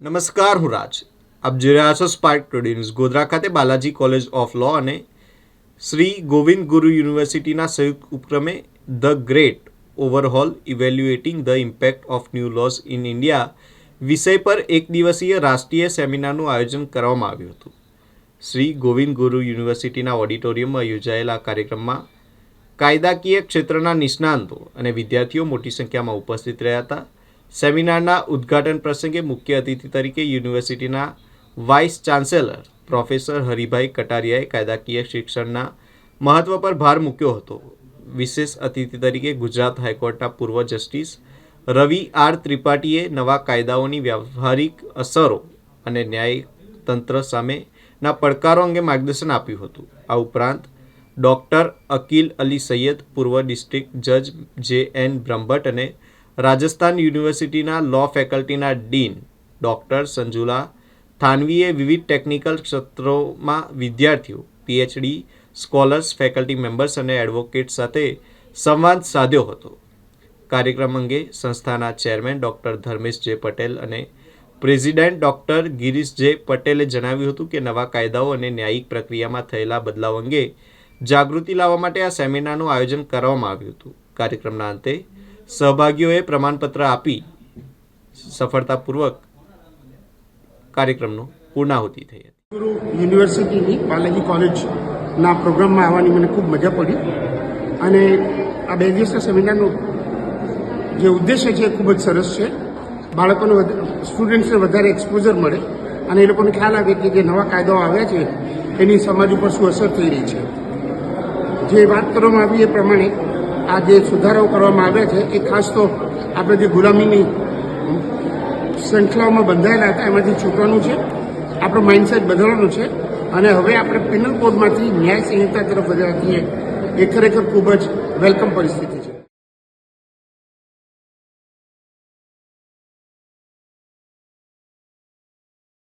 નમસ્કાર, હું રાજ. આપ જોઈ રહ્યા છો સ્પાર્ક ટુડે ન્યૂઝ. ગોધરા ખાતે બાલાજી કોલેજ ઓફ લો અને શ્રી ગોવિંદ ગુરુ યુનિવર્સિટીના સંયુક્ત ઉપક્રમે the great overhaul evaluating the impact of new laws in India વિષય પર એક દિવસીય રાષ્ટ્રીય સેમિનારનું આયોજન કરવામાં આવ્યું હતું. શ્રી ગોવિંદ ગુરુ યુનિવર્સિટીના ઓડિટોરિયમમાં યોજાયેલા કાર્યક્રમમાં કાયદાકીય ક્ષેત્રના નિષ્ણાંતો અને વિદ્યાર્થીઓ મોટી સંખ્યામાં ઉપસ્થિત રહ્યા હતા. સેમિનારના ઉદ્ઘાટન પ્રસંગે મુખ્ય અતિથિ તરીકે યુનિવર્સિટીના વાઇસ ચાન્સેલર પ્રોફેસર હરિભાઈ કટારિયાએ કાયદાકીય શિક્ષણના મહત્વ પર ભાર મૂક્યો હતો. વિશેષ અતિથિ તરીકે ગુજરાત હાઈકોર્ટના પૂર્વ જસ્ટિસ રવિ આર ત્રિપાઠીએ નવા કાયદાઓની વ્યવહારિક અસરો અને ન્યાયતંત્ર સામેના પડકારો અંગે માર્ગદર્શન આપ્યું હતું. આ ઉપરાંત ડૉક્ટર અકીલ અલી સૈયદ, પૂર્વ ડિસ્ટ્રિક્ટ જજ જે એન બ્રહ્મભટ્ટ અને રાજસ્થાન યુનિવર્સિટીના લો ફેકલ્ટીના ડીન ડૉક્ટર સંજુલા થાનવીએ વિવિધ ટેકનિકલ ક્ષેત્રોમાં વિદ્યાર્થીઓ, પીએચડી સ્કોલર્સ, ફેકલ્ટી મેમ્બર્સ અને એડવોકેટ સાથે સંવાદ સાધ્યો હતો. કાર્યક્રમ અંગે સંસ્થાના ચેરમેન ડૉક્ટર ધર્મેશ જે પટેલ અને પ્રેસિડેન્ટ ડૉક્ટર ગિરીશ જે પટેલે જણાવ્યું હતું કે નવા કાયદાઓ અને ન્યાયિક પ્રક્રિયામાં થયેલા બદલાવ અંગે જાગૃતિ લાવવા માટે આ સેમિનારનું આયોજન કરવામાં આવ્યું હતું. કાર્યક્રમના અંતે સહભાગીઓએ પ્રમાણપત્ર આપી સફળતાપૂર્વક કાર્યક્રમનો પૂર્ણાહુતિ થઈ હતી. ગુરુ યુનિવર્સિટીની બાલાજી કોલેજના પ્રોગ્રામમાં આવવાની મને ખૂબ મજા પડી અને આ 2 દિવસના સેમિનારનો જે ઉદ્દેશ્ય છે એ ખૂબ જ સરસ છે. બાળકોને સ્ટુડન્ટ્સને વધારે એક્સપોઝર મળે અને એ લોકોને ખ્યાલ આવે કે જે નવા કાયદાઓ આવ્યા છે એની સમાજ ઉપર શું અસર થઈ રહી છે. જે વાત કરવામાં આવી એ પ્રમાણે આ જે સુધારાઓ કરવામાં આવ્યા છે એ ખાસ તો આપણે જે ગુલામીની શ્રૃંખલાઓમાં બંધાયેલા હતા એમાંથી છૂટવાનું છે, આપણો માઇન્ડસેટ બદલવાનું છે અને હવે આપણે પેનલ કોડમાંથી ન્યાય સંહિતા તરફ વધ્યા છીએ. એ ખરેખર ખૂબ જ વેલકમ પરિસ્થિતિ છે.